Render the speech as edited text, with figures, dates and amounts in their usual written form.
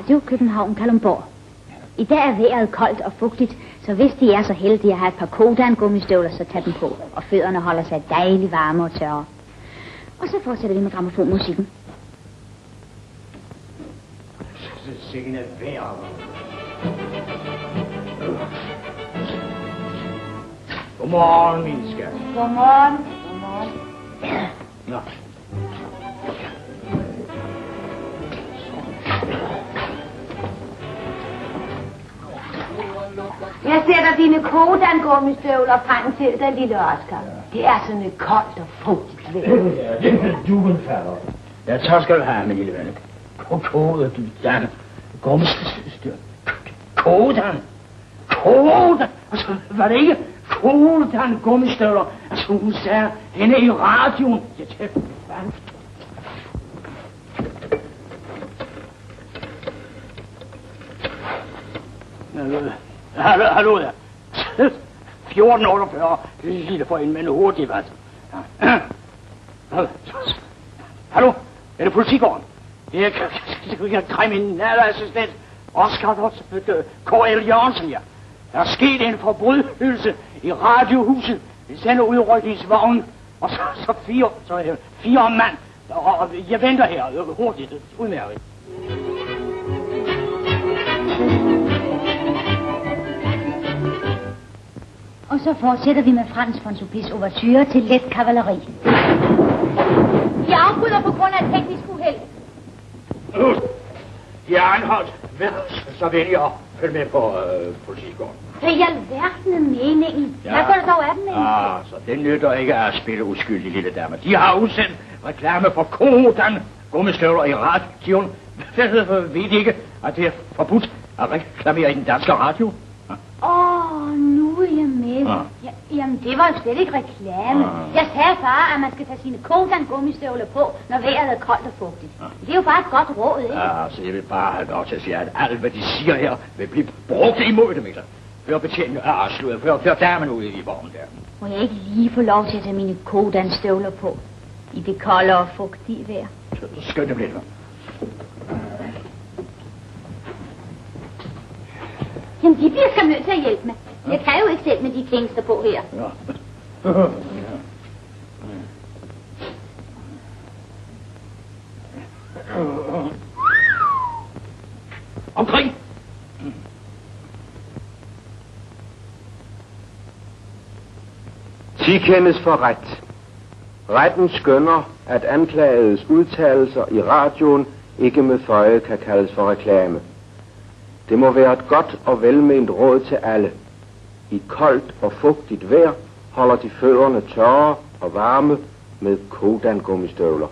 Radio København Kalundborg. I dag er vejret koldt og fugtigt, så hvis de er så heldige at have et par Kodan-gummistøvler, så tag dem på, og fødderne holder sig dejligt varme og tørre. Og så fortsætter vi med gramofonmusikken. Sikken er vejret. Godmorgen, min skat. Godmorgen. Godmorgen. Nå. Jeg sætter dine Kodan-gummistøvler frem til dig, lille Oscar. Det er sådan et koldt og fugtigt vejr. Ja, det er jugendfalder. Ja, tak skal du have, min lille ven. Kodan. Gummistøvler. Kodan. Altså, var det ikke Kodan gummistøvler? Altså, hun sagde hende i radioen. Ja, det Hallo der. 1448. Det er lige for en med hurtigt, hvad? Hallo? Er det politigården? Jeg kan kræmme en nærmerassistent. Oscar K.L. Jørgensen, ja. Der er sket en forbrydelse i radiohuset. Vi sender udrykningsvognen. Og så fire mand. Og jeg venter her. Hurtigt. Udmærket. Og så fortsætter vi med Frans von Suppis ouverture til let kavaleri. Vi afbryder på grund af et teknisk uheld. De er anholdt. Så venlig at følge med på politigården. Det er alverden meningen. Ja. Hvad går der dog af dem, så det nytter ikke at spille uskyldige lille damer. De har udsendt reklame for Kodan gummistøvler i radioen. Ved de ikke, at det er forbudt at reklamere i den danske radio? Nu er jeg med. Jamen, det var jo slet ikke reklame. Jeg sagde bare, at man skal tage sine Kodan-gummistøvler på, når vejret er koldt og fugtigt. Det er jo bare et godt råd, ikke? Ja, så jeg vil bare have lov til at sige, at alt, hvad de siger her, vil blive brugt imod dem, ikke? Før betjeningen er slået, før damen ude i vognen der. Må jeg ikke lige få lov til at tage mine Kodan-støvler på i det kolde og fugtige vejr? Så skynd dem lidt. Jamen, de bliver skam nødt til at hjælpe med. Jeg kan jo ikke selv med de klingster på her. Ja. Omkring! Tikendes for ret. Retten skønner, at anklagedes udtalelser i radioen ikke med føje kan kaldes for reklame. Det må være et godt og velment råd til alle. I koldt og fugtigt vejr holder de fødderne tørre og varme med Kodan gummistøvler.